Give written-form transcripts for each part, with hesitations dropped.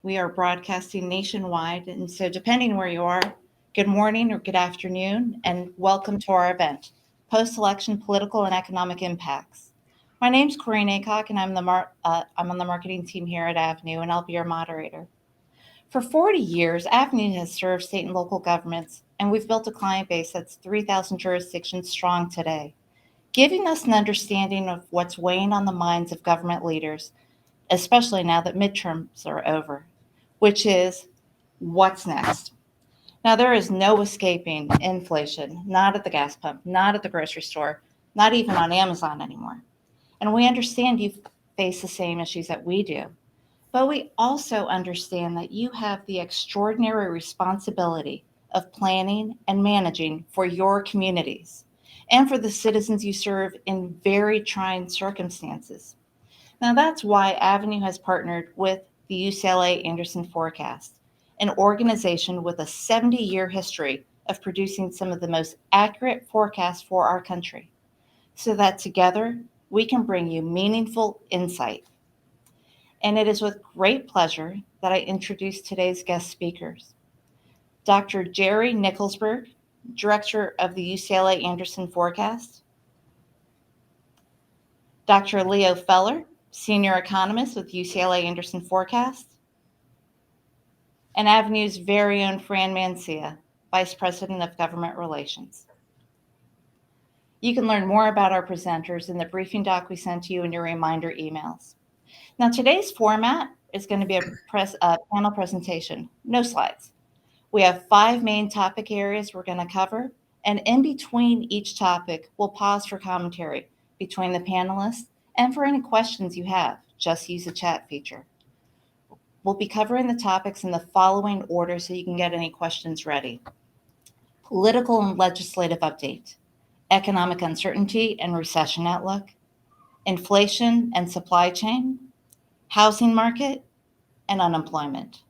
We are broadcasting nationwide, and so depending where you are, good morning or good afternoon, and welcome to our event, Post-Election Political and Economic Impacts. My name's Corinne Acock, and I'm on the marketing team here at Avenue, and I'll be your moderator. For 40 years, Avenue has served state and local governments, and we've built a client base that's 3,000 jurisdictions strong today, giving us an understanding of what's weighing on the minds of government leaders, especially now that midterms are over, which is what's next. Now, there is no escaping inflation, not at the gas pump, not at the grocery store, not even on Amazon anymore. And we understand you face the same issues that we do. But we also understand that you have the extraordinary responsibility of planning and managing for your communities and for the citizens you serve in very trying circumstances. Now, that's why Avenue has partnered with the UCLA Anderson Forecast, an organization with a 70-year history of producing some of the most accurate forecasts for our country, so that together we can bring you meaningful insight. And it is with great pleasure that I introduce today's guest speakers. Dr. Jerry Nicholsberg, Director of the UCLA Anderson Forecast, Dr. Leo Feller, Senior Economist with UCLA Anderson Forecast, and Avenue's very own Fran Mancia, Vice President of Government Relations. You can learn more about our presenters in the briefing doc we sent to you in your reminder emails. Now, today's format is going to be a panel presentation, no slides. We have 5 main topic areas we're going to cover, and in between each topic, we'll pause for commentary between the panelists and for any questions you have. Just use the chat feature. We'll be covering the topics in the following order so you can get any questions ready. Political and legislative update, economic uncertainty and recession outlook, inflation and supply chain, housing market, and unemployment.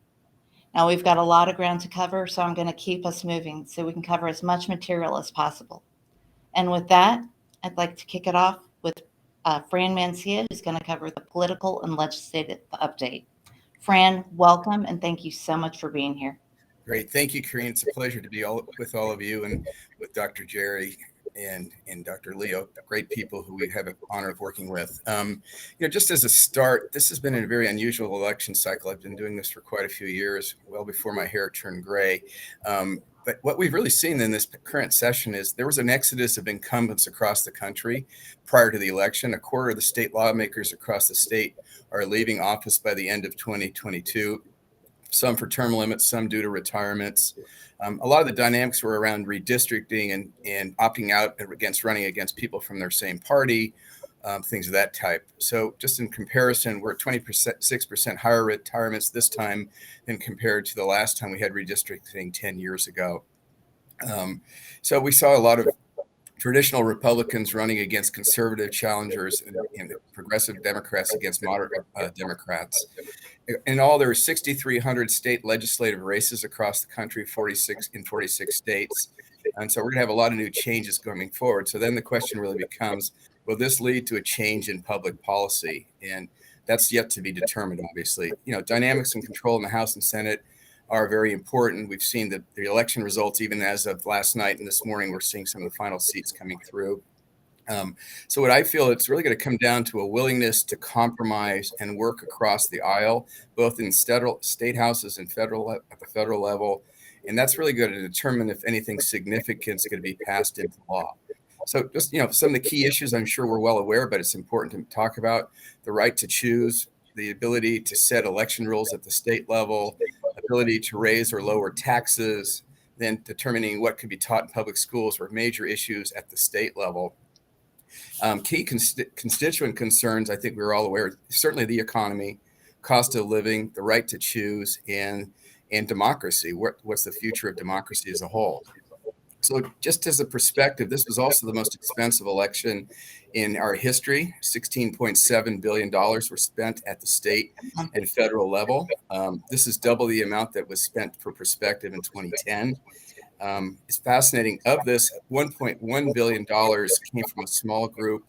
Now, we've got a lot of ground to cover, so I'm going to keep us moving so we can cover as much material as possible. And with that, I'd like to kick it off with Fran Mancia, who's going to cover the political and legislative update. Fran, welcome, and thank you so much for being here. Great. Thank you, Corinne. It's a pleasure to be with all of you and with Dr. Jerry and Dr. Leo, great people who we have the honor of working with. Just as a start, this has been a very unusual election cycle. I've been doing this for quite a few years, well before my hair turned gray. But what we've really seen in this current session is there was an exodus of incumbents across the country prior to the election. A quarter of the state lawmakers across the state are leaving office by the end of 2022. Some for term limits, some due to retirements. A lot of the dynamics were around redistricting and opting out against running against people from their same party, things of that type. So just in comparison, we're at 26% higher retirements this time than compared to the last time we had redistricting 10 years ago. So we saw a lot of traditional Republicans running against conservative challengers and progressive Democrats against moderate Democrats. In all, there are 6,300 state legislative races across the country, 46 states. And so we're going to have a lot of new changes going forward. So then the question really becomes, will this lead to a change in public policy? And that's yet to be determined, obviously. Dynamics and control in the House and Senate are very important. We've seen the election results, even as of last night and this morning, we're seeing some of the final seats coming through. So what I feel, it's really going to come down to a willingness to compromise and work across the aisle, both in state houses and at the federal level. And that's really going to determine if anything significant is going to be passed into law. So just, some of the key issues I'm sure we're well aware, but it's important to talk about: the right to choose, the ability to set election rules at the state level, ability to raise or lower taxes, then determining what could be taught in public schools were major issues at the state level. Key constituent concerns, I think we're all aware, certainly the economy, cost of living, the right to choose, and democracy. What's the future of democracy as a whole? So just as a perspective, this was also the most expensive election in our history. $16.7 billion were spent at the state and federal level. This is double the amount that was spent, for perspective, in 2010. It's fascinating. Of this, $1.1 billion came from a small group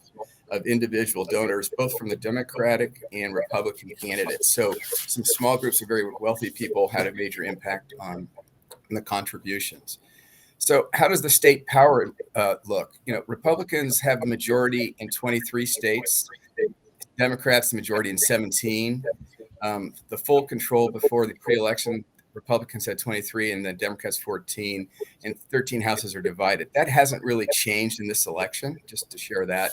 of individual donors, both from the Democratic and Republican candidates. So some small groups of very wealthy people had a major impact on the contributions. So how does the state power look? Republicans have the majority in 23 states, Democrats the majority in 17. The full control before the pre-election, Republicans had 23 and the Democrats 14, and 13 houses are divided. That hasn't really changed in this election, just to share that.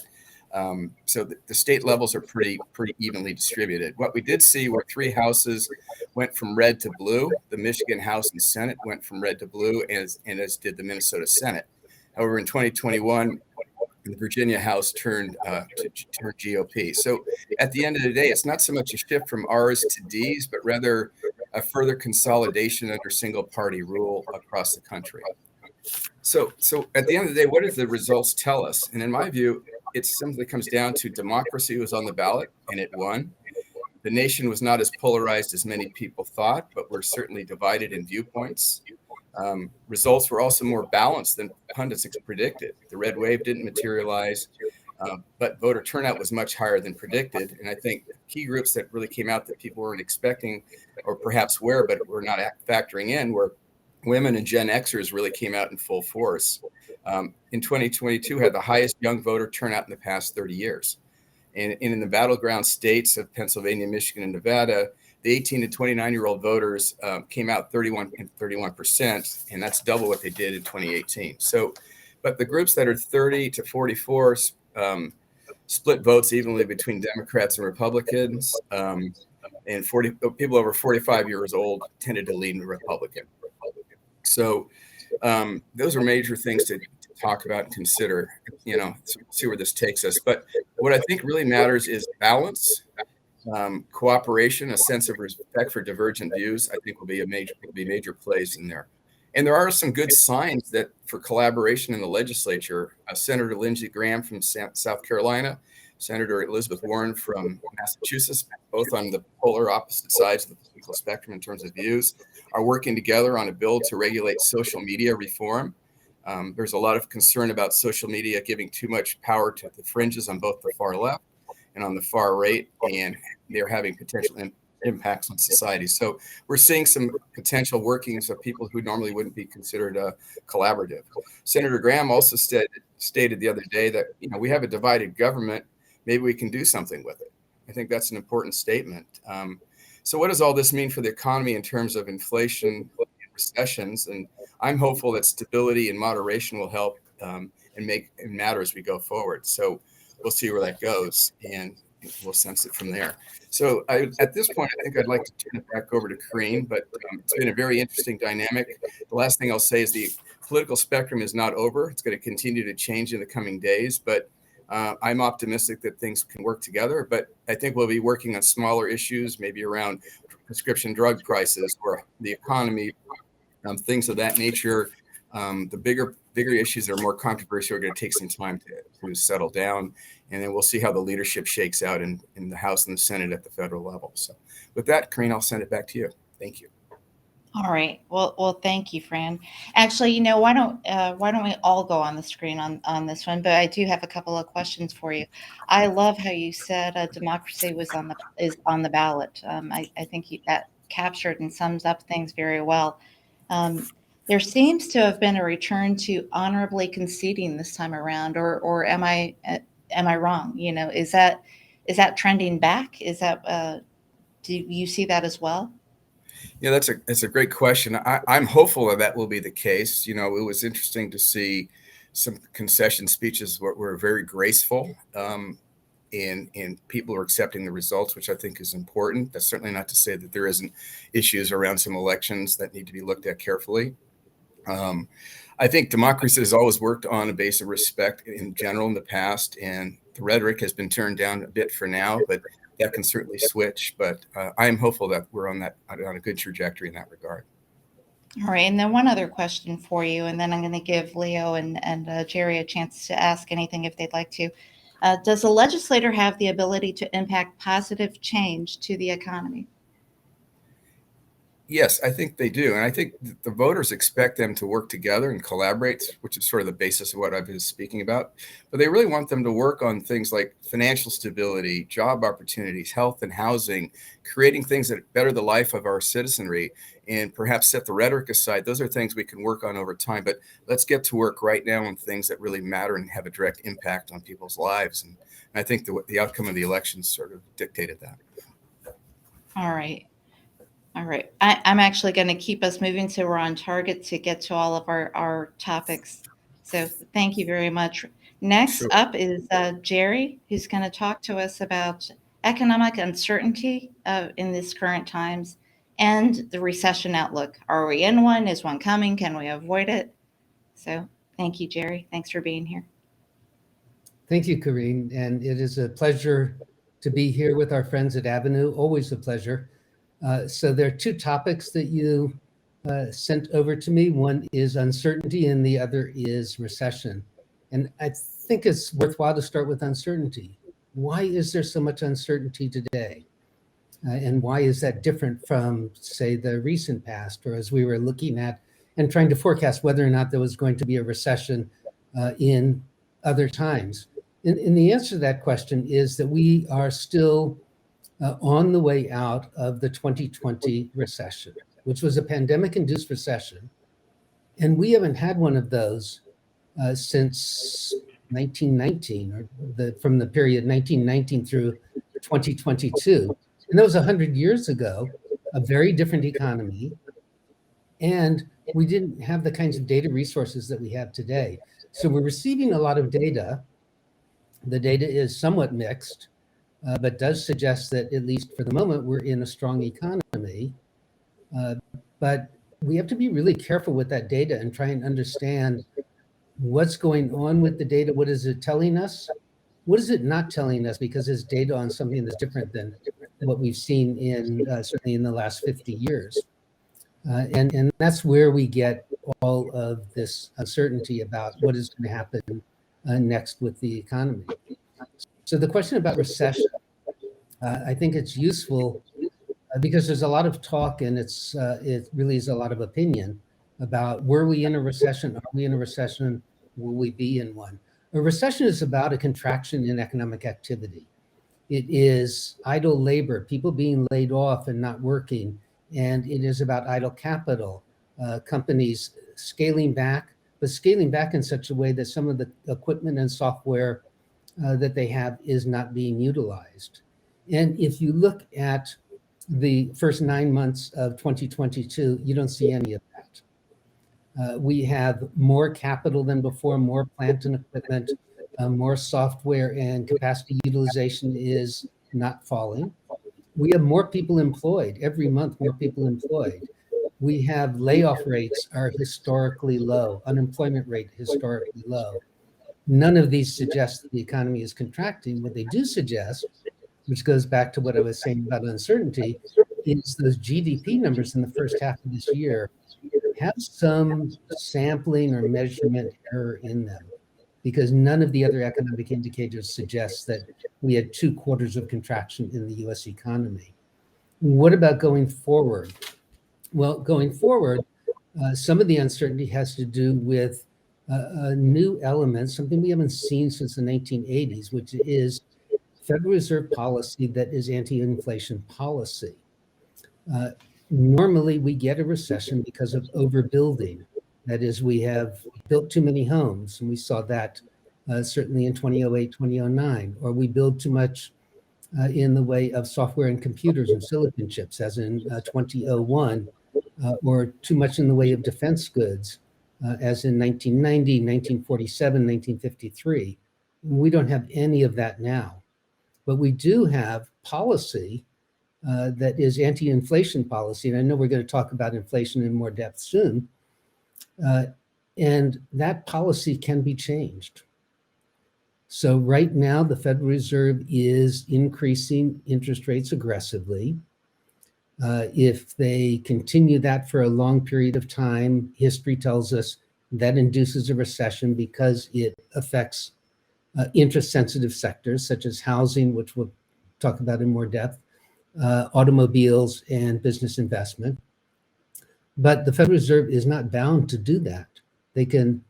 So the state levels are pretty evenly distributed. What we did see were 3 houses went from red to blue. The Michigan House and Senate went from red to blue, as did the Minnesota Senate. However, in 2021, the Virginia House turned GOP. So at the end of the day, it's not so much a shift from R's to D's, but rather a further consolidation under single party rule across the country. So at the end of the day, what do the results tell us? And in my view, it simply comes down to democracy was on the ballot and it won. The nation was not as polarized as many people thought, but we're certainly divided in viewpoints. Results were also more balanced than pundits predicted. The red wave didn't materialize, but voter turnout was much higher than predicted. And I think key groups that really came out that people weren't expecting, or perhaps were, but were not factoring in, were women and Gen Xers really came out in full force. In 2022, had the highest young voter turnout in the past 30 years. And in the battleground states of Pennsylvania, Michigan, and Nevada, the 18 to 29-year-old voters came out 31%, and that's double what they did in 2018. So, but the groups that are 30 to 44 split votes evenly between Democrats and Republicans, and people over 45 years old tended to lean Republican. So those are major things to talk about and consider, see where this takes us. But what I think really matters is balance, cooperation, a sense of respect for divergent views. I think will be major plays in there. And there are some good signs that for collaboration in the legislature. Senator Lindsey Graham from South Carolina, Senator Elizabeth Warren from Massachusetts, both on the polar opposite sides of the political spectrum in terms of views, are working together on a bill to regulate social media reform. There's a lot of concern about social media giving too much power to the fringes on both the far left and on the far right, and they're having potential impacts on society. So we're seeing some potential workings of people who normally wouldn't be considered collaborative. Senator Graham also stated the other day that we have a divided government. Maybe we can do something with it. I think that's an important statement. So what does all this mean for the economy in terms of inflation and recessions? And I'm hopeful that stability and moderation will help and matter as we go forward. So we'll see where that goes, and we'll sense it from there. So at this point, I think I'd like to turn it back over to Corrine, but it's been a very interesting dynamic. The last thing I'll say is the political spectrum is not over. It's going to continue to change in the coming days, but I'm optimistic that things can work together. But I think we'll be working on smaller issues, maybe around prescription drug prices or the economy, things of that nature. The bigger issues that are more controversial are going to take some time to settle down, and then we'll see how the leadership shakes out in the House and the Senate at the federal level. So with that, Corrine, I'll send it back to you. Thank you. All right. Well, thank you, Fran. Actually, why don't we all go on the screen on this one? But I do have a couple of questions for you. I love how you said democracy is on the ballot. I think that captured and sums up things very well. There seems to have been a return to honorably conceding this time around, or am I wrong? Is that trending back? Is that do you see that as well? Yeah, that's a great question. I'm hopeful that will be the case. It was interesting to see some concession speeches were very graceful, and people are accepting the results, which I think is important. That's certainly not to say that there isn't issues around some elections that need to be looked at carefully. I think democracy has always worked on a base of respect in general in the past, and the rhetoric has been turned down a bit for now, but that can certainly switch. But I am hopeful that we're on a good trajectory in that regard. All right, and then one other question for you, and then I'm going to give Leo and Jerry a chance to ask anything if they'd like to. Does the legislator have the ability to impact positive change to the economy? Yes, I think they do. And I think the voters expect them to work together and collaborate, which is sort of the basis of what I've been speaking about. But they really want them to work on things like financial stability, job opportunities, health and housing, creating things that better the life of our citizenry, and perhaps set the rhetoric aside. Those are things we can work on over time. But let's get to work right now on things that really matter and have a direct impact on people's lives. And I think the outcome of the elections sort of dictated that. All right. All right. I'm actually going to keep us moving so we're on target to get to all of our topics. So thank you very much. Next Sure. up is Jerry, who's going to talk to us about economic uncertainty in these current times and the recession outlook. Are we in one? Is one coming? Can we avoid it? So thank you, Jerry. Thanks for being here. Thank you, Corinne. And it is a pleasure to be here with our friends at Avenue. Always a pleasure. So there are two topics that you sent over to me. One is uncertainty and the other is recession. And I think it's worthwhile to start with uncertainty. Why is there so much uncertainty today? And why is that different from, say, the recent past, or as we were looking at and trying to forecast whether or not there was going to be a recession in other times? And the answer to that question is that we are still on the way out of the 2020 recession, which was a pandemic-induced recession. And we haven't had one of those since 1919, or from the period 1919 through 2022. And that was 100 years ago, a very different economy. And we didn't have the kinds of data resources that we have today. So we're receiving a lot of data. The data is somewhat mixed, but does suggest that, at least for the moment, we're in a strong economy. But we have to be really careful with that data and try and understand what's going on with the data. What is it telling us? What is it not telling us? Because it's data on something that's different than what we've seen in certainly in the last 50 years. And that's where we get all of this uncertainty about what is going to happen next with the economy. So the question about recession, I think it's useful because there's a lot of talk and it really is a lot of opinion about, were we in a recession? Are we in a recession? Will we be in one? A recession is about a contraction in economic activity. It is idle labor, people being laid off and not working. And it is about idle capital, companies scaling back, but scaling back in such a way that some of the equipment and software that they have is not being utilized. And if you look at the first 9 months of 2022, you don't see any of that. We have more capital than before, more plant and equipment, more software, and capacity utilization is not falling. We have more people employed every month, more people employed. We have layoff rates are historically low, unemployment rate historically low. None of these suggest that the economy is contracting. What they do suggest, which goes back to what I was saying about uncertainty, is those GDP numbers in the first half of this year have some sampling or measurement error in them, because none of the other economic indicators suggest that we had 2 quarters of contraction in the US economy. What about going forward? Well, going forward, some of the uncertainty has to do with a new element, something we haven't seen since the 1980s, which is Federal Reserve policy that is anti-inflation policy. Normally, we get a recession because of overbuilding. That is, we have built too many homes, and we saw that certainly in 2008, 2009, or we build too much in the way of software and computers and silicon chips, as in 2001, or too much in the way of defense goods, as in 1990, 1947, 1953. We don't have any of that now, but we do have policy that is anti-inflation policy. And I know we're going to talk about inflation in more depth soon. And that policy can be changed. So right now, the Federal Reserve is increasing interest rates aggressively. If they continue that for a long period of time, history tells us that induces a recession because it affects interest-sensitive sectors such as housing, which we'll talk about in more depth, automobiles, and business investment. But the Federal Reserve is not bound to do that. They can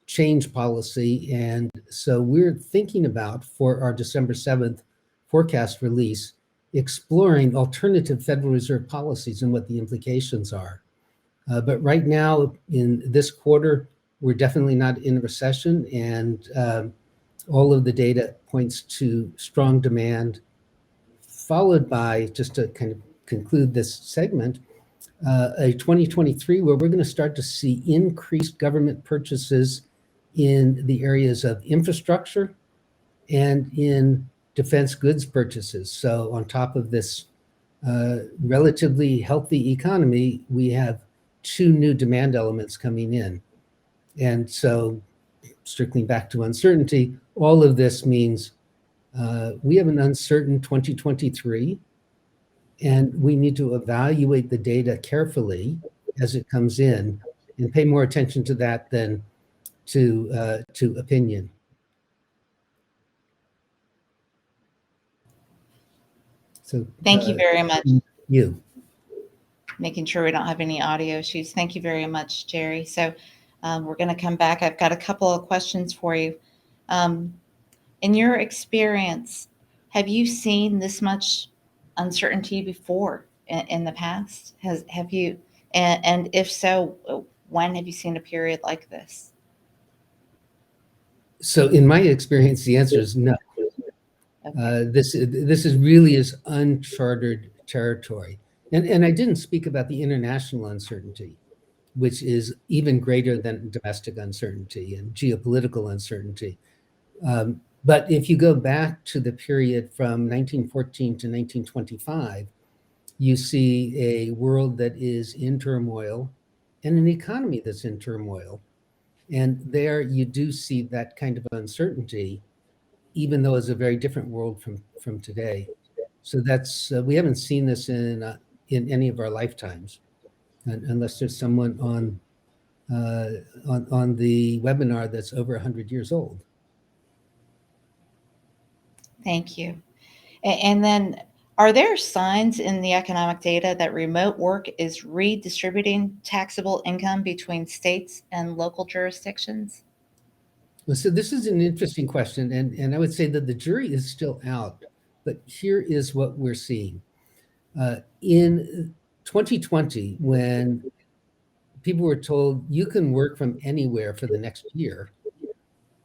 change policy. And so we're thinking about, for our December 7th forecast release, exploring alternative Federal Reserve policies and what the implications are. But right now, in this quarter, we're definitely not in a recession, and all of the data points to strong demand, followed by, just to kind of conclude this segment, a 2023 where we're going to start to see increased government purchases in the areas of infrastructure and in defense goods purchases. So on top of this relatively healthy economy, we have two new demand elements coming in. And so, circling back to uncertainty, all of this means we have an uncertain 2023, and we need to evaluate the data carefully as it comes in and pay more attention to that than to opinion. So Thank you very much. You. Making sure we don't have any audio issues. Thank you very much, Jerry. So we're going to come back. I've got a couple of questions for you. In your experience, have you seen this much uncertainty before in the past? Have you, and if so, when have you seen a period like this? So in my experience, the answer is no. Okay. This is really is uncharted territory. And I didn't speak about the international uncertainty, which is even greater than domestic uncertainty and geopolitical uncertainty. But if you go back to the period from 1914 to 1925, you see a world that is in turmoil and an economy that's in turmoil. And there you do see that kind of uncertainty, even though it's a very different world from today. So that's we haven't seen this in any of our lifetimes, unless there's someone on the webinar that's over 100 years old. Thank you. And then, are there signs in the economic data that remote work is redistributing taxable income between states and local jurisdictions? Well, so this is an interesting question, and I would say that the jury is still out, but here is what we're seeing. In 2020, when people were told you can work from anywhere for the next year,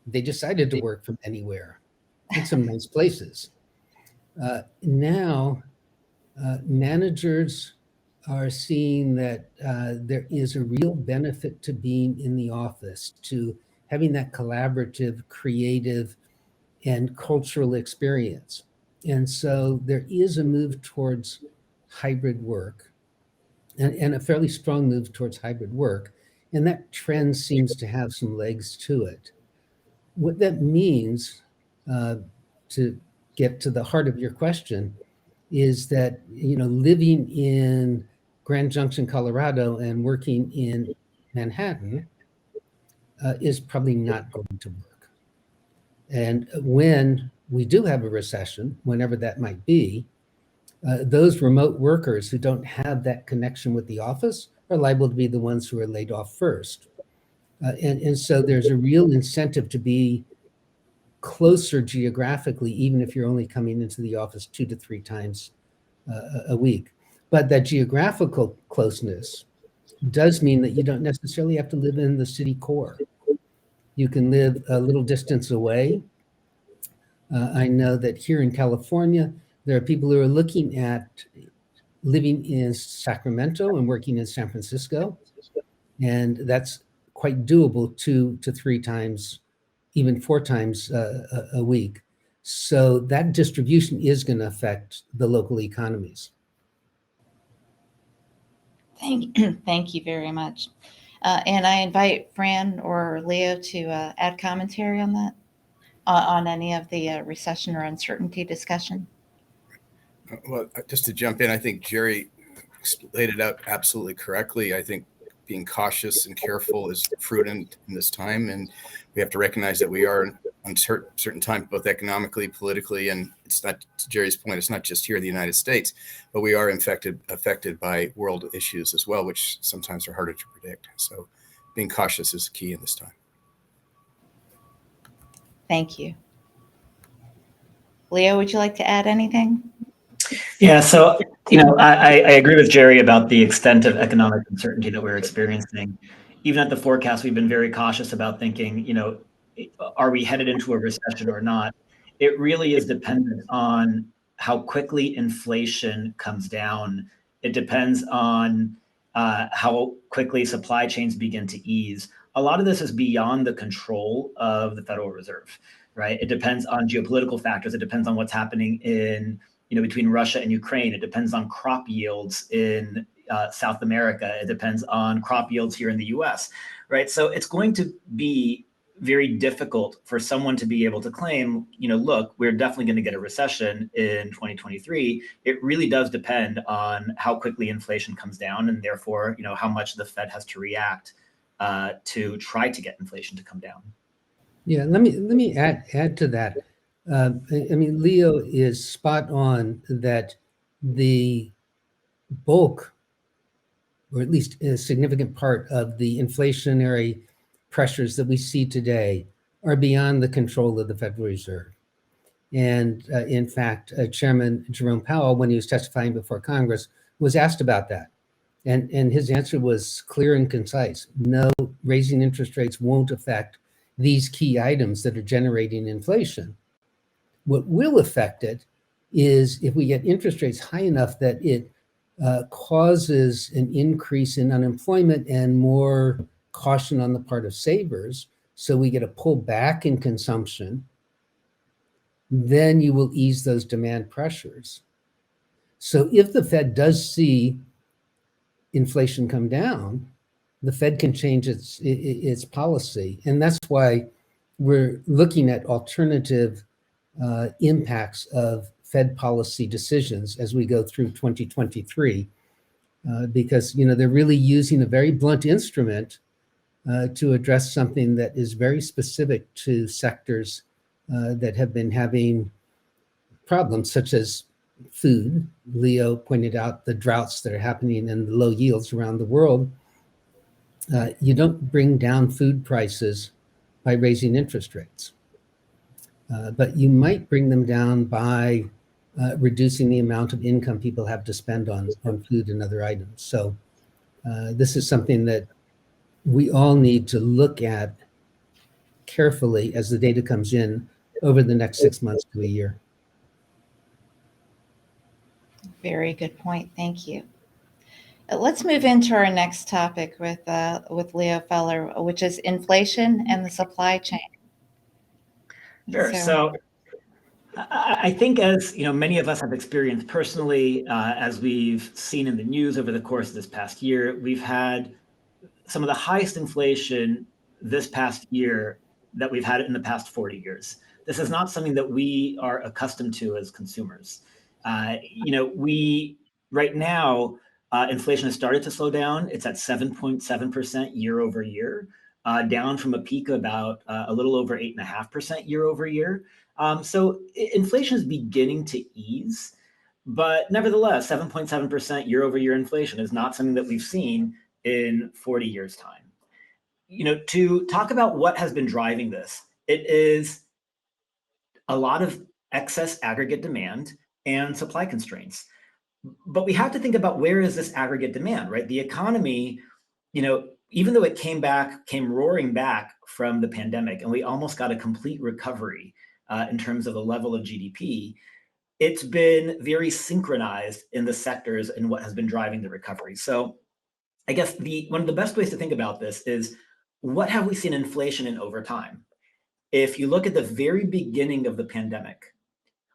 they decided to work from anywhere in some nice places. Now, managers are seeing that there is a real benefit to being in the office, to having that collaborative, creative, and cultural experience. And so there is a move towards hybrid work, and a fairly strong move towards hybrid work. And that trend seems to have some legs to it. What that means, to get to the heart of your question, is that, living in Grand Junction, Colorado, and working in Manhattan is probably not going to work. And when we do have a recession, whenever that might be, those remote workers who don't have that connection with the office are liable to be the ones who are laid off first. And so there's a real incentive to be closer geographically, even if you're only coming into the office 2 to 3 times a week. But that geographical closeness does mean that you don't necessarily have to live in the city core. You can live a little distance away. I know that here in California, there are people who are looking at living in Sacramento and working in San Francisco. And that's quite doable 2 to 3 times, even 4 times a week. So that distribution is going to affect the local economies. Thank you very much. And I invite Fran or Leo to add commentary on that, on any of the recession or uncertainty discussion. Well, just to jump in, I think Jerry laid it out absolutely correctly. I think being cautious and careful is prudent in this time. And we have to recognize that we are in uncertain times, both economically, politically, and it's not, to Jerry's point, it's not just here in the United States, but we are affected by world issues as well, which sometimes are harder to predict. So being cautious is key in this time. Thank you. Leo, would you like to add anything? Yeah, so, I agree with Jerry about the extent of economic uncertainty that we're experiencing. Even at the forecast, we've been very cautious about thinking, are we headed into a recession or not? It really is dependent on how quickly inflation comes down. It depends on how quickly supply chains begin to ease. A lot of this is beyond the control of the Federal Reserve, right? It depends on geopolitical factors. It depends on what's happening in between Russia and Ukraine. It depends on crop yields in South America. It depends on crop yields here in the US, right? So it's going to be very difficult for someone to be able to claim, look, we're definitely going to get a recession in 2023. It really does depend on how quickly inflation comes down, and therefore, how much the Fed has to react to try to get inflation to come down. Yeah, let me add to that. Leo is spot on that the bulk, or at least a significant part of the inflationary pressures that we see today are beyond the control of the Federal Reserve. And in fact, Chairman Jerome Powell, when he was testifying before Congress, was asked about that. And his answer was clear and concise. No, raising interest rates won't affect these key items that are generating inflation. What will affect it is if we get interest rates high enough that it causes an increase in unemployment and more caution on the part of savers, so we get a pull back in consumption, then you will ease those demand pressures. So if the Fed does see inflation come down, the Fed can change its policy. And that's why we're looking at alternative impacts of Fed policy decisions as we go through 2023, because they're really using a very blunt instrument to address something that is very specific to sectors that have been having problems, such as food. Leo pointed out the droughts that are happening and the low yields around the world. You don't bring down food prices by raising interest rates. But you might bring them down by reducing the amount of income people have to spend on food and other items. So this is something that we all need to look at carefully as the data comes in over the next 6 months to a year. Very good point. Thank you. Let's move into our next topic with Leo Feller, which is inflation and the supply chain. Sure. So I think, as many of us have experienced personally, as we've seen in the news over the course of this past year, we've had some of the highest inflation this past year that we've had in the past 40 years. This is not something that we are accustomed to as consumers. We right now, inflation has started to slow down. It's at 7.7% year over year, down from a peak of about a little over 8.5% year over year. So inflation is beginning to ease, but nevertheless, 7.7% year over year inflation is not something that we've seen in 40 years' time. To talk about what has been driving this, it is a lot of excess aggregate demand and supply constraints. But we have to think about, where is this aggregate demand, right? The economy, even though it came roaring back from the pandemic, and we almost got a complete recovery in terms of the level of GDP, it's been very synchronized in the sectors and what has been driving the recovery. So I guess one of the best ways to think about this is, what have we seen inflation in over time? If you look at the very beginning of the pandemic,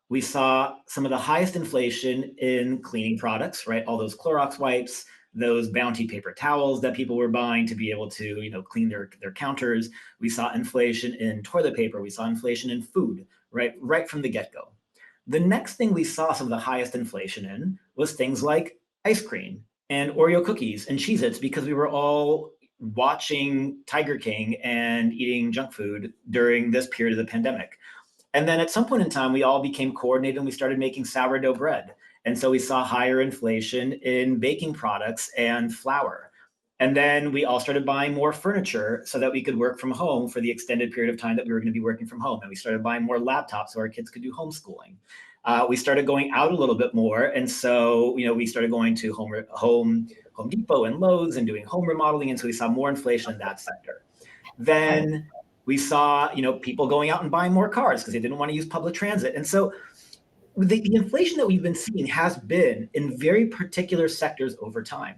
we saw some of the highest inflation in cleaning products, right? All those Clorox wipes, those Bounty paper towels that people were buying to be able to, clean their counters. We saw inflation in toilet paper. We saw inflation in food, right from the get-go. The next thing we saw some of the highest inflation in was things like ice cream and Oreo cookies and Cheez-Its because we were all watching Tiger King and eating junk food during this period of the pandemic. And then at some point in time, we all became coordinated and we started making sourdough bread. And so we saw higher inflation in baking products and flour. And then we all started buying more furniture so that we could work from home for the extended period of time that we were going to be working from home. And we started buying more laptops so our kids could do homeschooling. We started going out a little bit more. And so, we started going to Home Depot and Lowe's and doing home remodeling. And so we saw more inflation in that sector. Then we saw, people going out and buying more cars because they didn't want to use public transit. And so the inflation that we've been seeing has been in very particular sectors over time.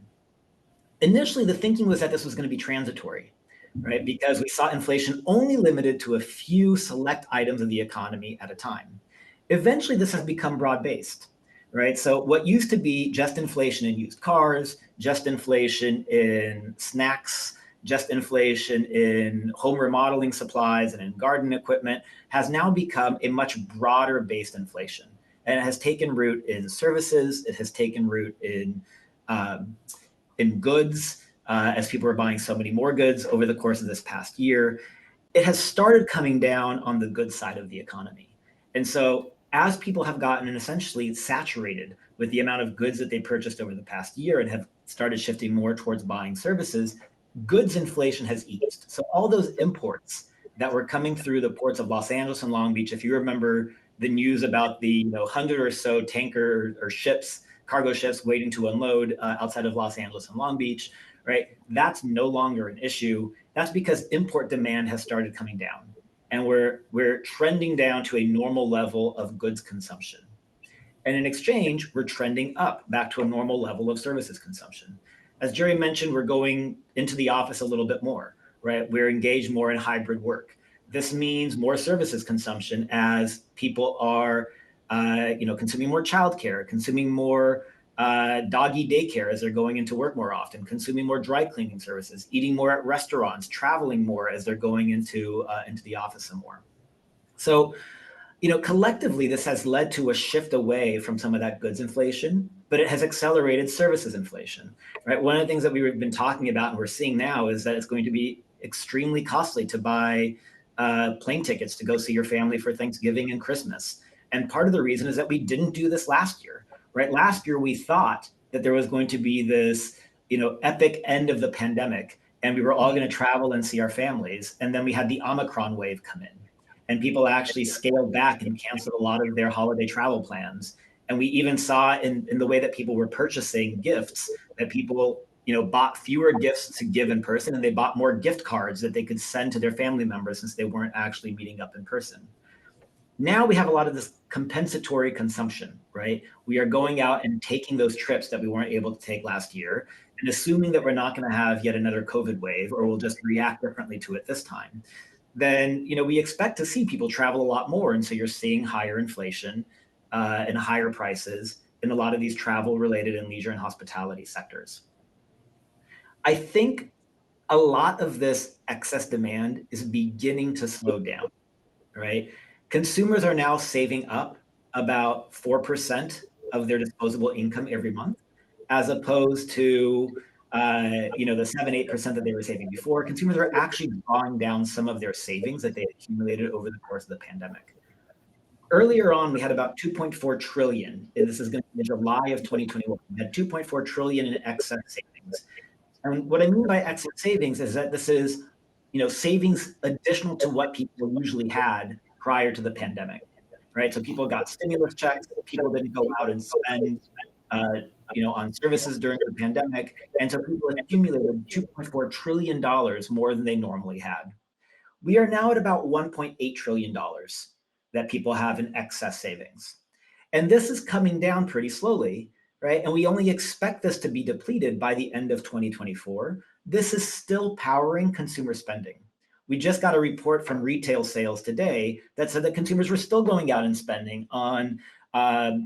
Initially, the thinking was that this was going to be transitory, right? Because we saw inflation only limited to a few select items of the economy at a time. Eventually, this has become broad-based, right? So what used to be just inflation in used cars, just inflation in snacks, just inflation in home remodeling supplies and in garden equipment has now become a much broader based inflation. And it has taken root in services, it has taken root in goods, as people are buying so many more goods over the course of this past year. It has started coming down on the good side of the economy. And so as people have gotten essentially saturated with the amount of goods that they purchased over the past year and have started shifting more towards buying services, goods inflation has eased. So all those imports that were coming through the ports of Los Angeles and Long Beach, if you remember the news about the 100 or so tanker or ships, cargo ships waiting to unload outside of Los Angeles and Long Beach, right? That's no longer an issue. That's because import demand has started coming down. And we're trending down to a normal level of goods consumption. And in exchange, we're trending up back to a normal level of services consumption. As Jerry mentioned, we're going into the office a little bit more, right? We're engaged more in hybrid work. This means more services consumption as people are, consuming more childcare, consuming more doggy daycare as they're going into work more often, consuming more dry cleaning services, eating more at restaurants, traveling more as they're going into the office some more. So, collectively, this has led to a shift away from some of that goods inflation, but it has accelerated services inflation, right? One of the things that we've been talking about and we're seeing now is that it's going to be extremely costly to buy plane tickets to go see your family for Thanksgiving and Christmas. And part of the reason is that we didn't do this last year, right? Last year, we thought that there was going to be this, epic end of the pandemic, and we were all going to travel and see our families. And then we had the Omicron wave come in. And people actually scaled back and canceled a lot of their holiday travel plans. And we even saw in the way that people were purchasing gifts that people, bought fewer gifts to give in person, and they bought more gift cards that they could send to their family members since they weren't actually meeting up in person. Now we have a lot of this compensatory consumption, right? We are going out and taking those trips that we weren't able to take last year and assuming that we're not going to have yet another COVID wave, or we'll just react differently to it this time. Then, we expect to see people travel a lot more. And so you're seeing higher inflation and higher prices in a lot of these travel related and leisure and hospitality sectors. I think a lot of this excess demand is beginning to slow down, right? Consumers are now saving up about 4% of their disposable income every month, as opposed to the 7-8% that they were saving before. Consumers are actually drawing down some of their savings that they accumulated over the course of the pandemic. Earlier on, we had about 2.4 trillion, and this is going to be July of 2021. We had 2.4 trillion in excess savings. And what I mean by excess savings is that this is, savings additional to what people usually had prior to the pandemic, right? So people got stimulus checks, people didn't go out and spend on services during the pandemic. And so people accumulated $2.4 trillion more than they normally had. We are now at about $1.8 trillion that people have in excess savings. And this is coming down pretty slowly, right? And we only expect this to be depleted by the end of 2024. This is still powering consumer spending. We just got a report from retail sales today that said that consumers were still going out and spending on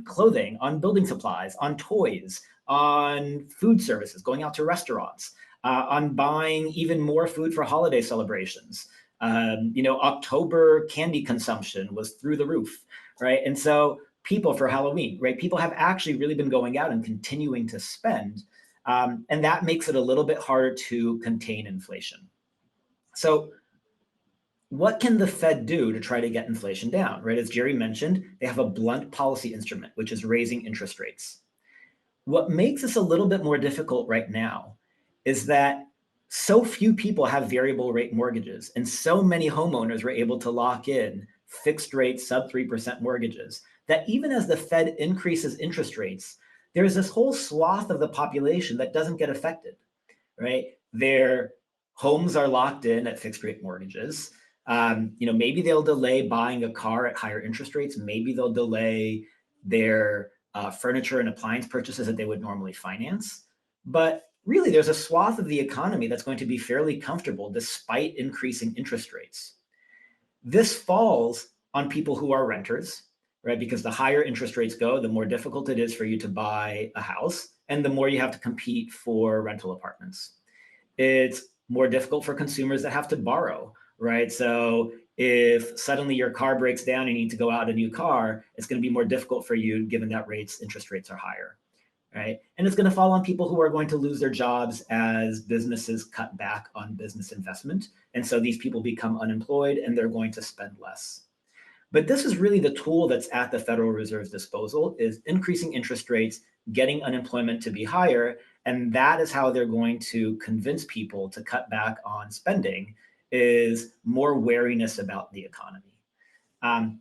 clothing, on building supplies, on toys, on food services, going out to restaurants, on buying even more food for holiday celebrations. October candy consumption was through the roof, right? And so people for Halloween, right? People have actually really been going out and continuing to spend. And that makes it a little bit harder to contain inflation. So what can the Fed do to try to get inflation down, right? As Jerry mentioned, they have a blunt policy instrument, which is raising interest rates. What makes this a little bit more difficult right now is that so few people have variable rate mortgages, and so many homeowners were able to lock in fixed rate sub 3% mortgages that even as the Fed increases interest rates, there's this whole swath of the population that doesn't get affected, right? Their homes are locked in at fixed rate mortgages. Maybe they'll delay buying a car at higher interest rates. Maybe they'll delay their furniture and appliance purchases that they would normally finance. But really, there's a swath of the economy that's going to be fairly comfortable despite increasing interest rates. This falls on people who are renters, right? Because the higher interest rates go, the more difficult it is for you to buy a house, and the more you have to compete for rental apartments. It's more difficult for consumers that have to borrow, right? So if suddenly your car breaks down and you need to go out a new car, it's going to be more difficult for you given that interest rates are higher, right? And it's going to fall on people who are going to lose their jobs as businesses cut back on business investment. And so these people become unemployed and they're going to spend less. But this is really the tool that's at the Federal Reserve's disposal, is increasing interest rates, getting unemployment to be higher. And that is how they're going to convince people to cut back on spending, is more wariness about the economy.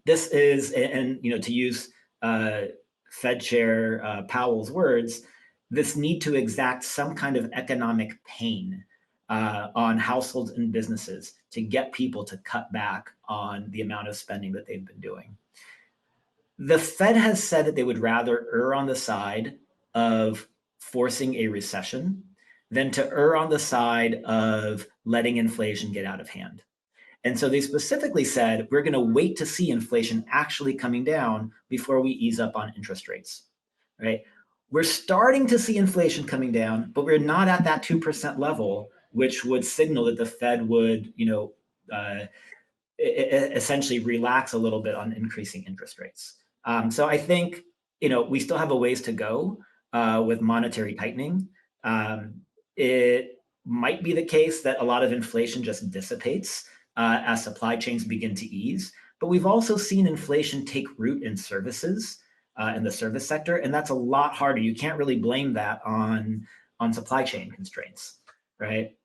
This is, and to use Fed Chair Powell's words, this need to exact some kind of economic pain on households and businesses to get people to cut back on the amount of spending that they've been doing. The Fed has said that they would rather err on the side of forcing a recession than to err on the side of letting inflation get out of hand. And so they specifically said, we're going to wait to see inflation actually coming down before we ease up on interest rates, right? We're starting to see inflation coming down, but we're not at that 2% level, which would signal that the Fed would, essentially relax a little bit on increasing interest rates. So I think, we still have a ways to go with monetary tightening. It might be the case that a lot of inflation just dissipates as supply chains begin to ease. But we've also seen inflation take root in services, in the service sector, and that's a lot harder. You can't really blame that on supply chain constraints, right?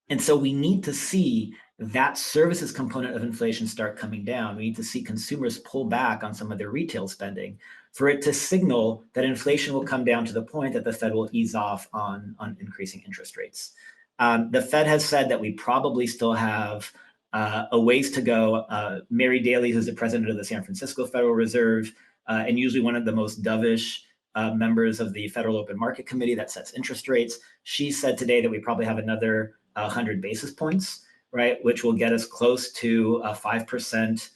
And so we need to see that services component of inflation start coming down. We need to see consumers pull back on some of their retail spending for it to signal that inflation will come down to the point that the Fed will ease off on increasing interest rates. The Fed has said that we probably still have a ways to go. Mary Daly, who's the president of the San Francisco Federal Reserve, and usually one of the most dovish members of the Federal Open Market Committee that sets interest rates, she said today that we probably have another 100 basis points, right, which will get us close to a 5%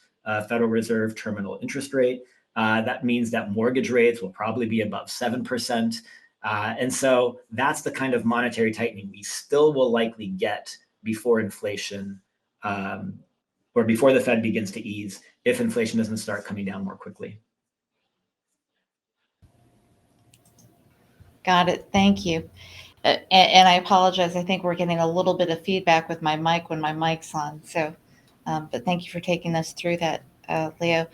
Federal Reserve terminal interest rate. That means that mortgage rates will probably be above 7%. And so that's the kind of monetary tightening we still will likely get before inflation or before the Fed begins to ease, if inflation doesn't start coming down more quickly. Got it. Thank you. And I apologize. I think we're getting a little bit of feedback with my mic when my mic's on. So, but thank you for taking us through that, Leo.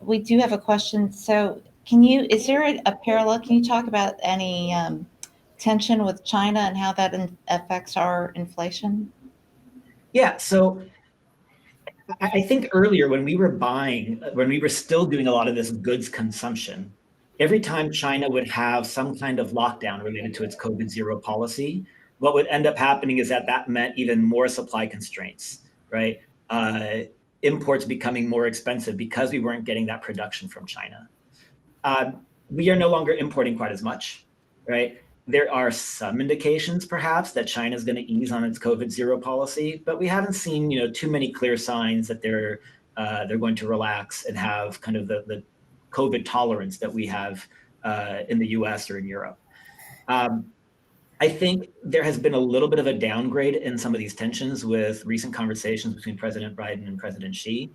We do have a question. So is there a parallel? Can you talk about any tension with China and how that affects our inflation? Yeah, so I think earlier when we were still doing a lot of this goods consumption, every time China would have some kind of lockdown related to its COVID-0 policy, what would end up happening is that meant even more supply constraints, right? Imports becoming more expensive because we weren't getting that production from China. We are no longer importing quite as much, right? There are some indications perhaps that China is going to ease on its COVID-0 policy, but we haven't seen, too many clear signs that they're going to relax and have kind of the COVID tolerance that we have in the US or in Europe. I think there has been a little bit of a downgrade in some of these tensions with recent conversations between President Biden and President Xi.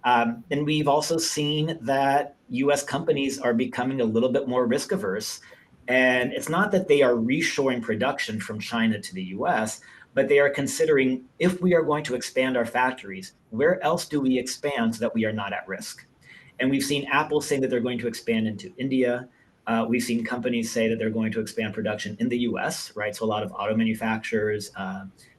And we've also seen that US companies are becoming a little bit more risk averse And it's not that they are reshoring production from China to the US, but they are considering, if we are going to expand our factories, where else do we expand so that we are not at risk? And we've seen Apple saying that they're going to expand into India. We've seen companies say that they're going to expand production in the US, right? So a lot of auto manufacturers,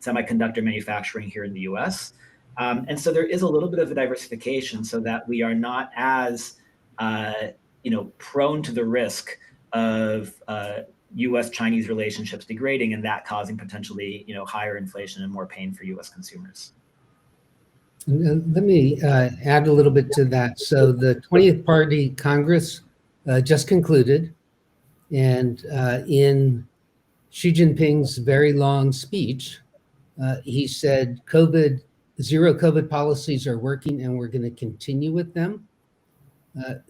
semiconductor manufacturing here in the US. And so there is a little bit of a diversification so that we are not as prone to the risk of U.S.-Chinese relationships degrading and that causing potentially higher inflation and more pain for U.S. consumers. Let me add a little bit to that. So the 20th Party Congress just concluded, and in Xi Jinping's very long speech, he said zero COVID policies are working and we're going to continue with them.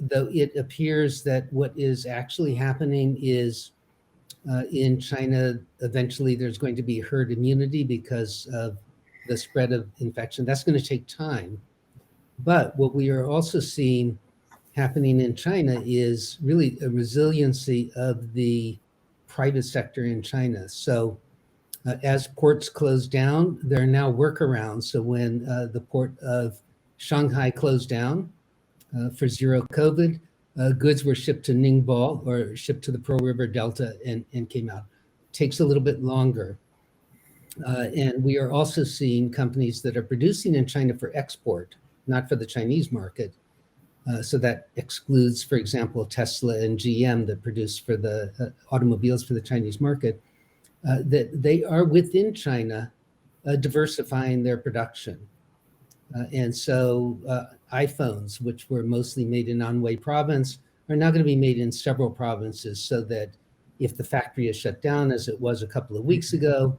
Though it appears that what is actually happening is in China, eventually there's going to be herd immunity because of the spread of infection. That's going to take time. But what we are also seeing happening in China is really a resiliency of the private sector in China. So as ports close down, there are now workarounds. So when the port of Shanghai closed down for zero COVID, goods were shipped to Ningbo or shipped to the Pearl River Delta and came out. Takes a little bit longer. And we are also seeing companies that are producing in China for export, not for the Chinese market. So that excludes, for example, Tesla and GM that produce for the automobiles for the Chinese market, that they are within China diversifying their production. And so iPhones, which were mostly made in Anhui province, are now going to be made in several provinces so that if the factory is shut down, as it was a couple of weeks ago,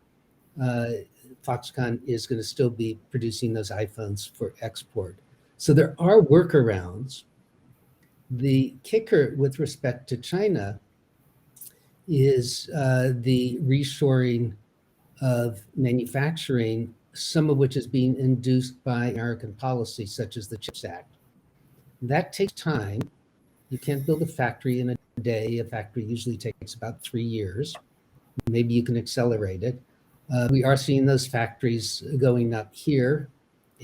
Foxconn is going to still be producing those iPhones for export. So there are workarounds. The kicker with respect to China is the reshoring of manufacturing, some of which is being induced by American policy, such as the CHIPS Act. That takes time. You can't build a factory in a day. A factory usually takes about 3 years. Maybe you can accelerate it. We are seeing those factories going up here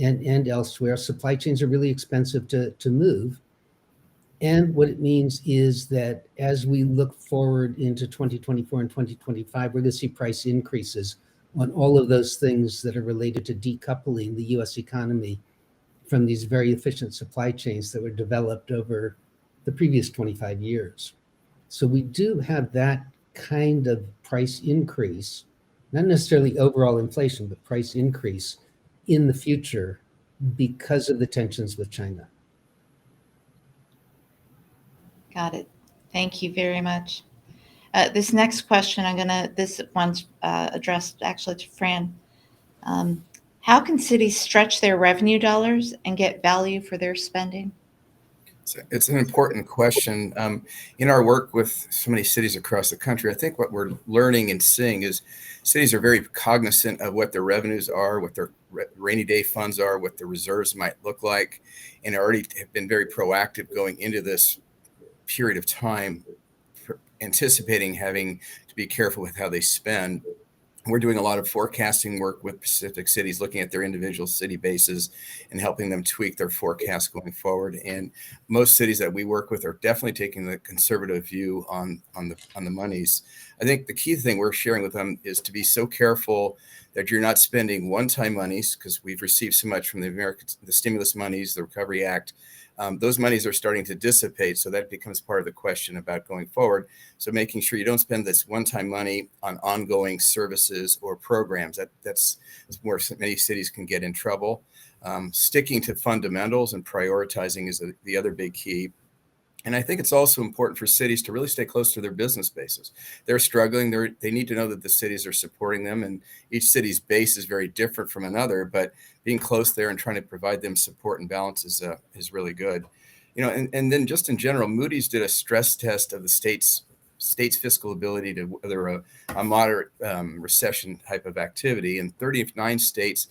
and elsewhere. Supply chains are really expensive to move. And what it means is that as we look forward into 2024 and 2025, we're going to see price increases on all of those things that are related to decoupling the US economy from these very efficient supply chains that were developed over the previous 25 years. So we do have that kind of price increase, not necessarily overall inflation, but price increase in the future because of the tensions with China. Got it. Thank you very much. This next question, this one's addressed actually to Fran. How can cities stretch their revenue dollars and get value for their spending? It's an important question. In our work with so many cities across the country, I think what we're learning and seeing is cities are very cognizant of what their revenues are, what their rainy day funds are, what their reserves might look like, and already have been very proactive going into this period of time, anticipating having to be careful with how they spend. We're doing a lot of forecasting work with specific cities, looking at their individual city bases and helping them tweak their forecast going forward. And most cities that we work with are definitely taking the conservative view on the monies. I think the key thing we're sharing with them is to be so careful that you're not spending one-time monies, because we've received so much from the stimulus monies, the Recovery Act. Those monies are starting to dissipate, so that becomes part of the question about going forward. So making sure you don't spend this one-time money on ongoing services or programs. That's where many cities can get in trouble. Sticking to fundamentals and prioritizing is the other big key. And I think it's also important for cities to really stay close to their business bases. They're struggling. They need to know that the cities are supporting them, and each city's base is very different from another, but being close there and trying to provide them support and balance is really good. And then just in general, Moody's did a stress test of the state's fiscal ability to weather a moderate recession type of activity, and 39 states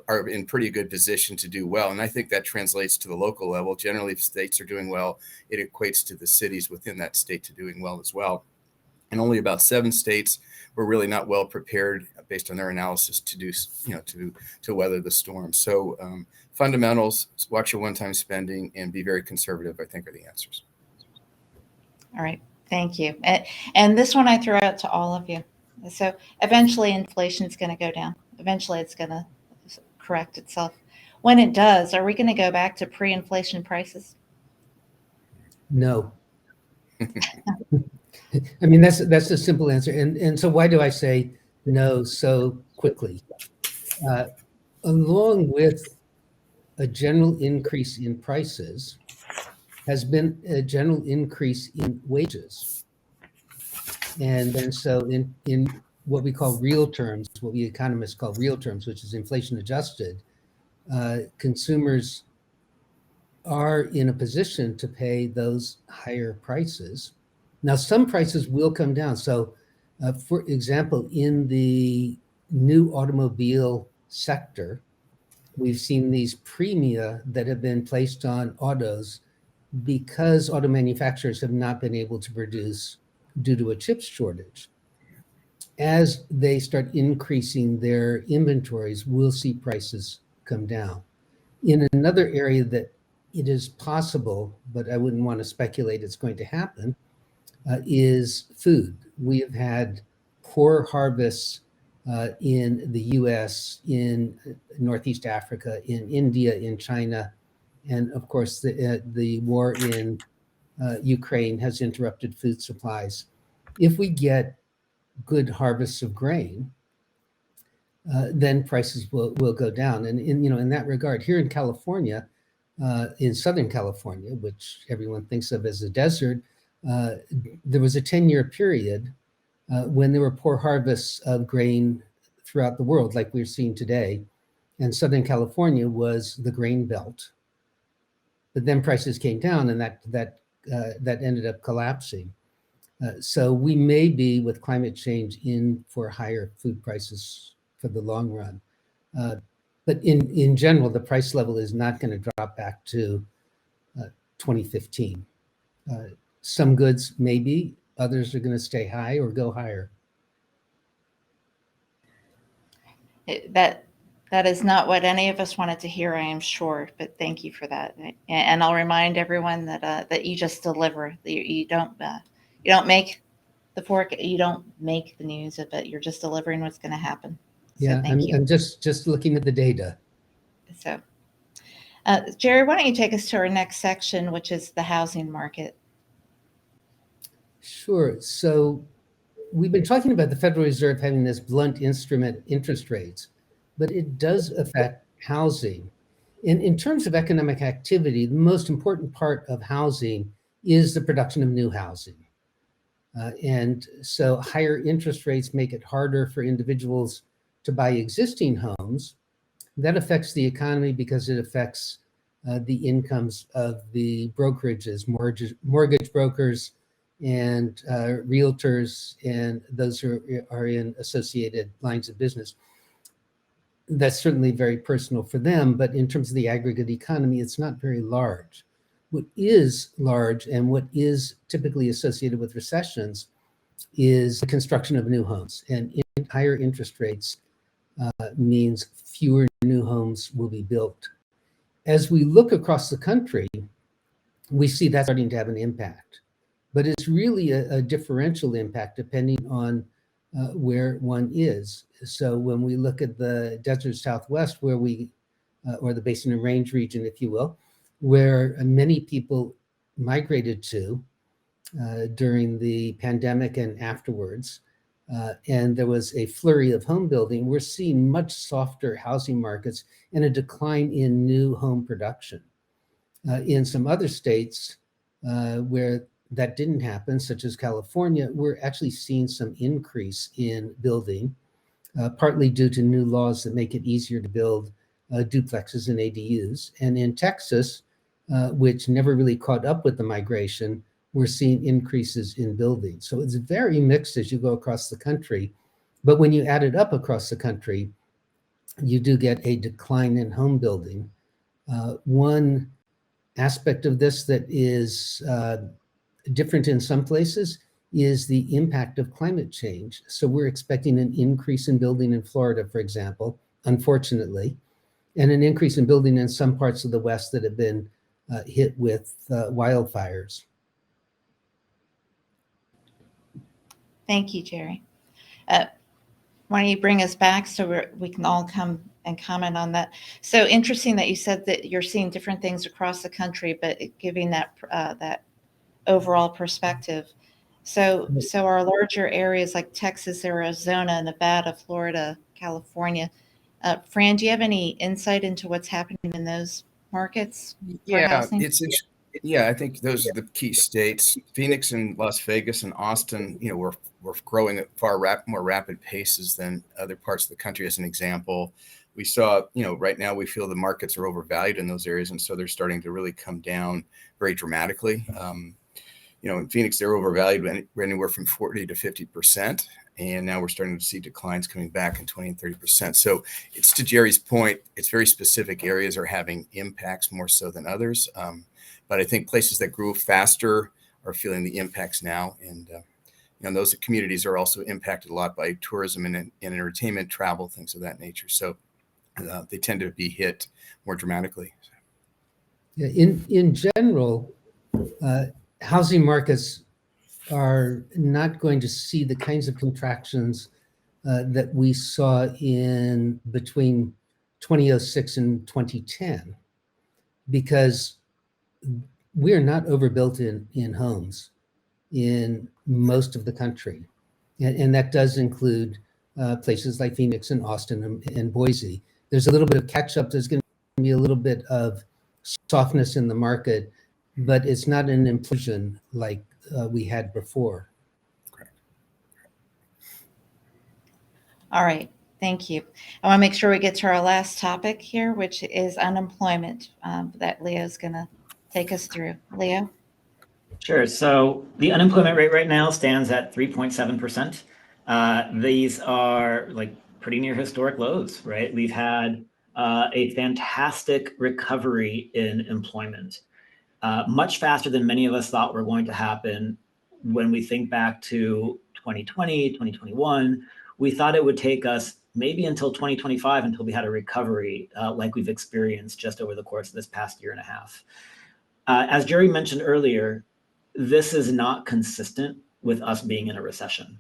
are in pretty good position to do well. And I think that translates to the local level. Generally, if states are doing well, it equates to the cities within that state to doing well as well. and only about 7 states were really not well prepared based on their analysis to do, to weather the storm. So fundamentals, watch your one-time spending, and be very conservative, I think, are the answers. All right, thank you. And this one I throw out to all of you. So eventually inflation is going to go down. Eventually it's going to correct itself. When it does, are we going to go back to pre-inflation prices? No. I mean, that's a simple answer. And so why do I say no so quickly? Along with a general increase in prices has been a general increase in wages. And then so in what we call real terms, what we economists call real terms, which is inflation adjusted, consumers are in a position to pay those higher prices. Now, some prices will come down. So, for example, in the new automobile sector, we've seen these premia that have been placed on autos because auto manufacturers have not been able to produce due to a chip shortage. As they start increasing their inventories, we'll see prices come down. In another area that it is possible, but I wouldn't want to speculate it's going to happen, is food. We have had poor harvests in the US, in Northeast Africa, in India, in China, and of course the war in Ukraine has interrupted food supplies. If we get good harvests of grain, then prices will go down. And in that regard, here in California, in Southern California, which everyone thinks of as a desert, there was a 10-year period when there were poor harvests of grain throughout the world, like we're seeing today. And Southern California was the grain belt. But then prices came down, and that ended up collapsing. So we may be, with climate change, in for higher food prices for the long run. But in general, the price level is not going to drop back to 2015. Some goods maybe, others are going to stay high or go higher. That is not what any of us wanted to hear, I am sure, but thank you for that. And I'll remind everyone that you just deliver. You don't make the forecast, you don't make the news, but you're just delivering what's going to happen. So Yeah, I'm just looking at the data. So, Jerry, why don't you take us to our next section, which is the housing market? Sure. So we've been talking about the Federal Reserve having this blunt instrument, interest rates, but it does affect housing. In terms of economic activity, the most important part of housing is the production of new housing. And so higher interest rates make it harder for individuals to buy existing homes. That affects the economy because it affects the incomes of the brokerages, mortgage brokers, and realtors, and those who are in associated lines of business. That's certainly very personal for them, but in terms of the aggregate economy, it's not very large. What is large and what is typically associated with recessions is the construction of new homes, and higher interest rates means fewer new homes will be built. As we look across the country, we see that starting to have an impact, but it's really a differential impact depending on where one is. So when we look at the desert Southwest, where or the Basin and Range region, if you will, where many people migrated to during the pandemic and afterwards, and there was a flurry of home building, we're seeing much softer housing markets and a decline in new home production. In some other states where that didn't happen, such as California, we're actually seeing some increase in building, partly due to new laws that make it easier to build duplexes and ADUs. And in Texas, which never really caught up with the migration, we're seeing increases in building. So it's very mixed as you go across the country. But when you add it up across the country, you do get a decline in home building. One aspect of this that is different in some places is the impact of climate change. So we're expecting an increase in building in Florida, for example, unfortunately, and an increase in building in some parts of the West that have been hit with wildfires. Thank you, Jerry. Why don't you bring us back so we can all come and comment on that? So interesting that you said that you're seeing different things across the country, but giving that that overall perspective. So our larger areas like Texas, Arizona, Nevada, Florida, California. Fran, do you have any insight into what's happening in those markets for housing? I think those are the key states. Phoenix and Las Vegas and Austin, we're growing at more rapid paces than other parts of the country. As an example, we saw, right now we feel the markets are overvalued in those areas, and so they're starting to really come down very dramatically. In Phoenix, they're overvalued anywhere from 40 to 50%. And now we're starting to see declines coming back in 20 and 30%. So it's, to Jerry's point, it's very specific areas are having impacts more so than others. But I think places that grew faster are feeling the impacts now. And those communities are also impacted a lot by tourism and entertainment, travel, things of that nature. So they tend to be hit more dramatically. Yeah, in general, housing markets are not going to see the kinds of contractions that we saw in between 2006 and 2010, because we're not overbuilt in homes in most of the country. And that does include places like Phoenix and Austin and Boise. There's a little bit of catch up. There's going to be a little bit of softness in the market, but it's not an implosion like we had before. Correct. All right, thank you. I want to make sure we get to our last topic here, which is unemployment, that Leo's going to take us through. Leo? Sure. So the unemployment rate right now stands at 3.7%. These are pretty near historic lows, right? We've had a fantastic recovery in employment, much faster than many of us thought were going to happen. When we think back to 2020, 2021, we thought it would take us maybe until 2025 until we had a recovery like we've experienced just over the course of this past year and a half. As Jerry mentioned earlier, this is not consistent with us being in a recession,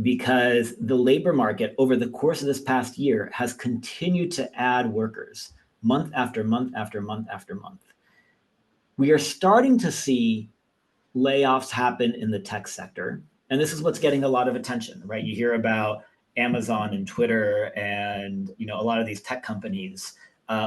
because the labor market over the course of this past year has continued to add workers month after month after month after month. We are starting to see layoffs happen in the tech sector, and this is what's getting a lot of attention, right? You hear about Amazon and Twitter and a lot of these tech companies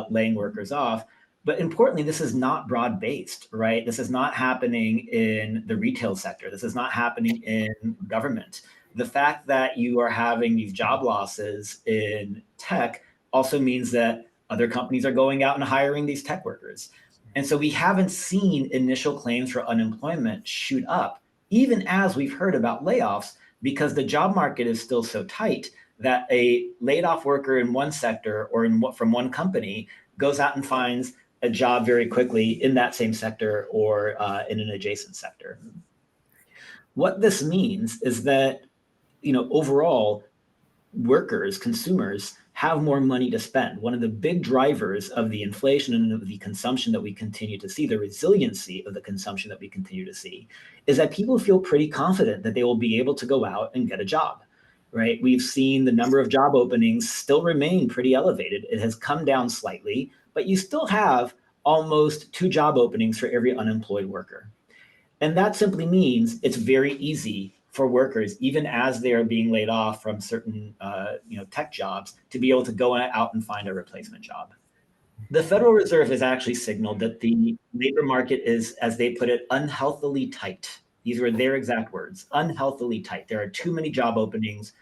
laying workers off. But importantly, this is not broad-based, right? This is not happening in the retail sector. This is not happening in government. The fact that you are having these job losses in tech also means that other companies are going out and hiring these tech workers. And so we haven't seen initial claims for unemployment shoot up, even as we've heard about layoffs, because the job market is still so tight that a laid off worker in one sector or from one company goes out and finds a job very quickly in that same sector or in an adjacent sector. What this means is that, overall, workers, consumers, have more money to spend. One of the big drivers of the inflation and of the consumption that we continue to see, the resiliency of the consumption that we continue to see, is that people feel pretty confident that they will be able to go out and get a job, right? We've seen the number of job openings still remain pretty elevated. It has come down slightly, but you still have almost 2 job openings for every unemployed worker. And that simply means it's very easy for workers, even as they are being laid off from certain tech jobs, to be able to go out and find a replacement job. The Federal Reserve has actually signaled that the labor market is, as they put it, unhealthily tight. These were their exact words, unhealthily tight. There are too many job openings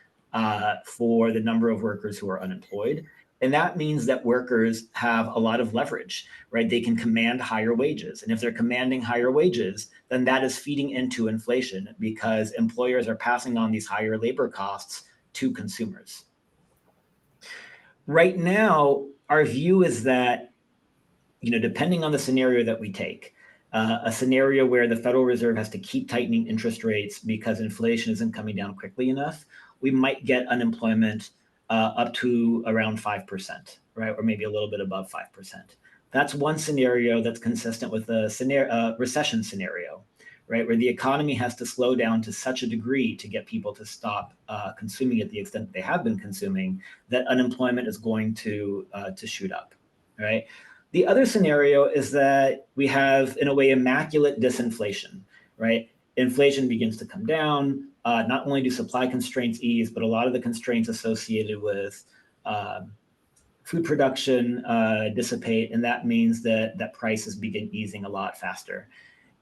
for the number of workers who are unemployed. And that means that workers have a lot of leverage, right? They can command higher wages. And if they're commanding higher wages, then that is feeding into inflation, because employers are passing on these higher labor costs to consumers. Right now, our view is that, depending on the scenario that we take, a scenario where the Federal Reserve has to keep tightening interest rates because inflation isn't coming down quickly enough, we might get unemployment up to around 5%, right? Or maybe a little bit above 5%. That's one scenario that's consistent with a recession scenario, right? Where the economy has to slow down to such a degree to get people to stop consuming at the extent they have been consuming, that unemployment is going to shoot up, right? The other scenario is that we have, in a way, immaculate disinflation, right? Inflation begins to come down. Not only do supply constraints ease, but a lot of the constraints associated with food production dissipate, and that means that prices begin easing a lot faster.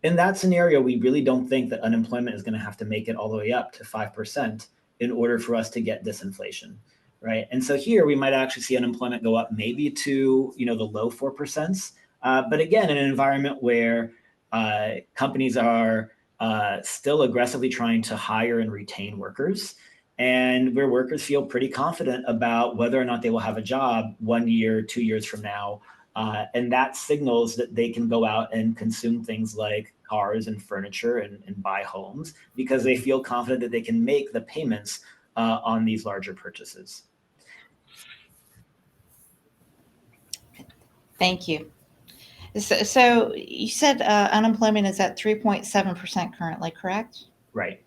In that scenario, we really don't think that unemployment is going to have to make it all the way up to 5% in order for us to get disinflation, right? And so here we might actually see unemployment go up maybe to the low 4%. But again, in an environment where companies are still aggressively trying to hire and retain workers, and where workers feel pretty confident about whether or not they will have a job 1 year, 2 years from now. And that signals that they can go out and consume things like cars and furniture and buy homes because they feel confident that they can make the payments on these larger purchases. Thank you. So you said unemployment is at 3.7% currently, correct? Right.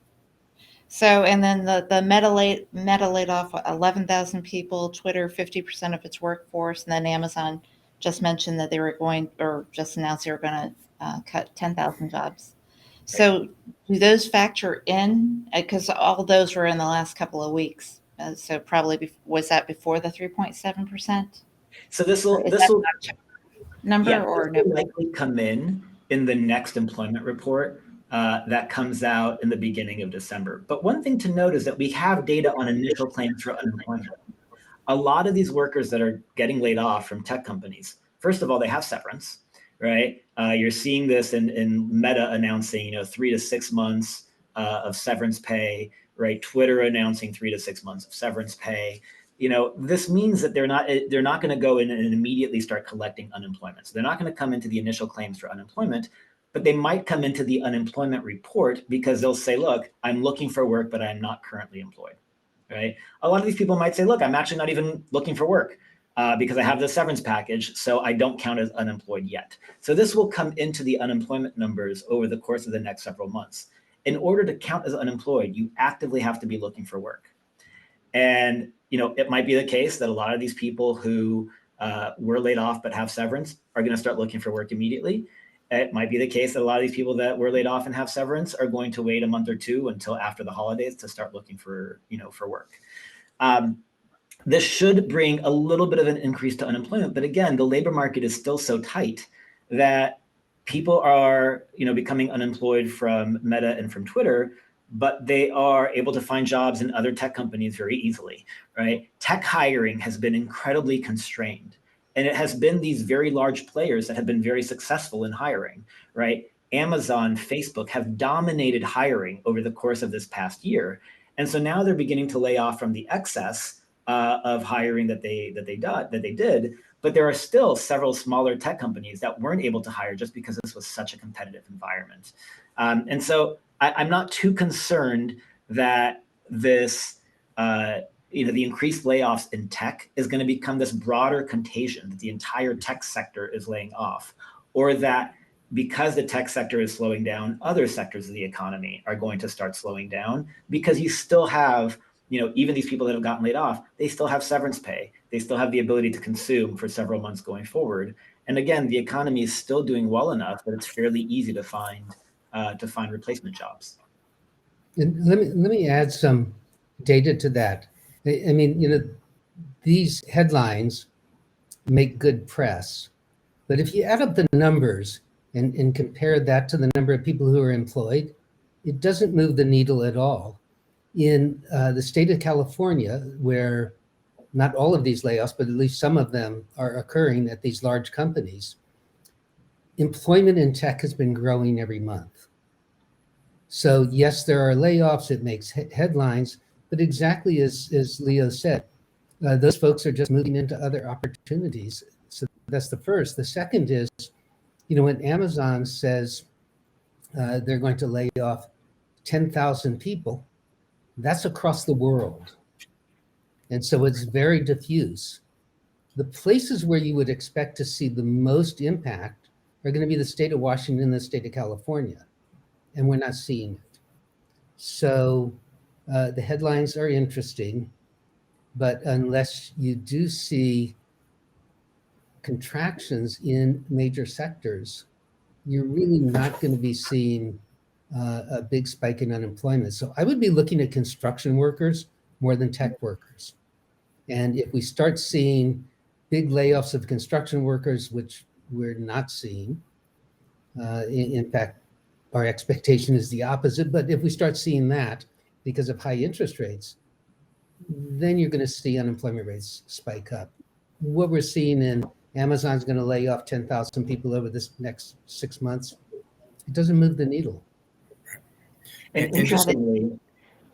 So, and then the Meta laid off 11,000 people, Twitter 50% of its workforce, and then Amazon just mentioned that they were just announced they were going to cut 10,000 jobs. So do those factor in? Because all those were in the last couple of weeks. So probably was that before the 3.7%? So this will number or no? Likely come in the next employment report that comes out in the beginning of December. But one thing to note is that we have data on initial claims for unemployment. A lot of these workers that are getting laid off from tech companies, first of all, they have severance, right? You're seeing this in Meta announcing, 3 to 6 months of severance pay, right? Twitter announcing 3 to 6 months of severance pay. This means that they're not going to go in and immediately start collecting unemployment. So they're not going to come into the initial claims for unemployment, but they might come into the unemployment report because they'll say, look, I'm looking for work, but I'm not currently employed. Right? A lot of these people might say, look, I'm actually not even looking for work because I have the severance package, so I don't count as unemployed yet. So this will come into the unemployment numbers over the course of the next several months. In order to count as unemployed, you actively have to be looking for work. And it might be the case that a lot of these people who were laid off but have severance are going to start looking for work immediately. It might be the case that a lot of these people that were laid off and have severance are going to wait a month or two until after the holidays to start looking for work. This should bring a little bit of an increase to unemployment, but again, the labor market is still so tight that people are, becoming unemployed from Meta and from Twitter, but they are able to find jobs in other tech companies very easily, right? Tech hiring has been incredibly constrained. And it has been these very large players that have been very successful in hiring, right? Amazon, Facebook have dominated hiring over the course of this past year. And so now they're beginning to lay off from the excess of hiring that they did. But there are still several smaller tech companies that weren't able to hire just because this was such a competitive environment. And so I'm not too concerned that this the increased layoffs in tech is going to become this broader contagion that the entire tech sector is laying off, or that because the tech sector is slowing down, other sectors of the economy are going to start slowing down because you still have, even these people that have gotten laid off, they still have severance pay. They still have the ability to consume for several months going forward. And again, the economy is still doing well enough that it's fairly easy to find replacement jobs. And let me add some data to that. I mean, these headlines make good press, but if you add up the numbers and compare that to the number of people who are employed, it doesn't move the needle at all. In the state of California, where not all of these layoffs, but at least some of them are occurring at these large companies, employment in tech has been growing every month. So yes, there are layoffs, it makes headlines, but exactly as Leo said, those folks are just moving into other opportunities. So that's the first. The second is When Amazon says they're going to lay off 10,000 people, that's across the world. And so it's very diffuse. The places where you would expect to see the most impact are going to be the state of Washington and the state of California. And we're not seeing it. So the headlines are interesting, but unless you do see contractions in major sectors, you're really not going to be seeing a big spike in unemployment. So I would be looking at construction workers more than tech workers. And if we start seeing big layoffs of construction workers, which we're not seeing, in fact, our expectation is the opposite. But if we start seeing that because of high interest rates, then you're going to see unemployment rates spike up. What we're seeing in Amazon's going to lay off 10,000 people over this next 6 months. It doesn't move the needle. And interestingly,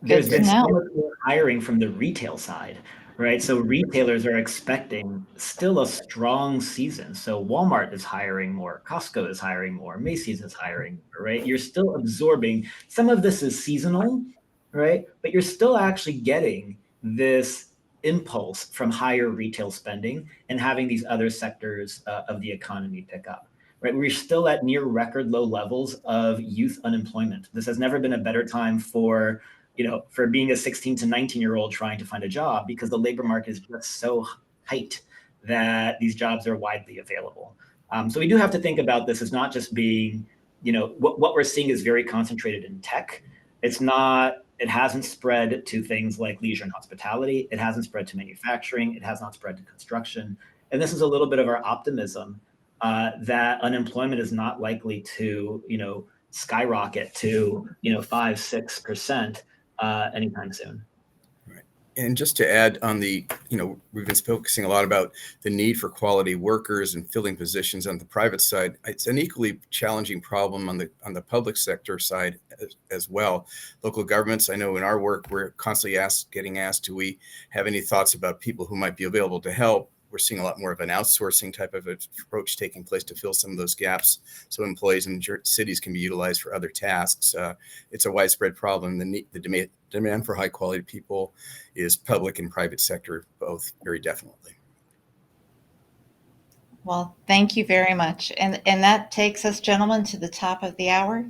there's been so much more hiring from the retail side, right? So retailers are expecting still a strong season. So Walmart is hiring more, Costco is hiring more, Macy's is hiring more, right? You're still absorbing, some of this is seasonal, right? But you're still actually getting this impulse from higher retail spending and having these other sectors of the economy pick up. Right, we're still at near record low levels of youth unemployment. This has never been a better time for being a 16 to 19-year-old trying to find a job, because the labor market is just so tight that these jobs are widely available. So we do have to think about this as not just being, what we're seeing is very concentrated in tech. It hasn't spread to things like leisure and hospitality. It hasn't spread to manufacturing. It has not spread to construction. And this is a little bit of our optimism that unemployment is not likely to, skyrocket to, 5-6% anytime soon. Right. And just to add on we've been focusing a lot about the need for quality workers and filling positions on the private side. It's an equally challenging problem on the public sector side as well. Local governments, I know in our work, we're constantly getting asked, do we have any thoughts about people who might be available to help? We're seeing a lot more of an outsourcing type of approach taking place to fill some of those gaps, so employees in cities can be utilized for other tasks. It's a widespread problem. The demand for high quality people is public and private sector, both, very definitely. Well, thank you very much. And that takes us, gentlemen, to the top of the hour.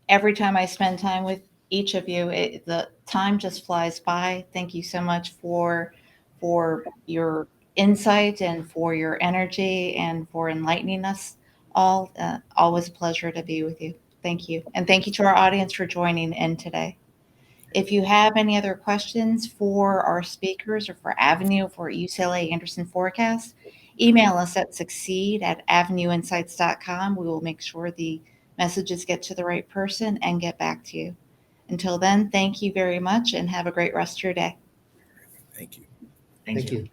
Every time I spend time with each of you, the time just flies by. Thank you so much for your insight and for your energy and for enlightening us all. Always a pleasure to be with you. Thank you. And thank you to our audience for joining in today. If you have any other questions for our speakers or for Avenue, for UCLA AndersonForecast, email us at succeed@avenueinsights.com. We will make sure the messages get to the right person and get back to you. Until then, thank you very much and have a great rest of your day. Thank you. Thank you.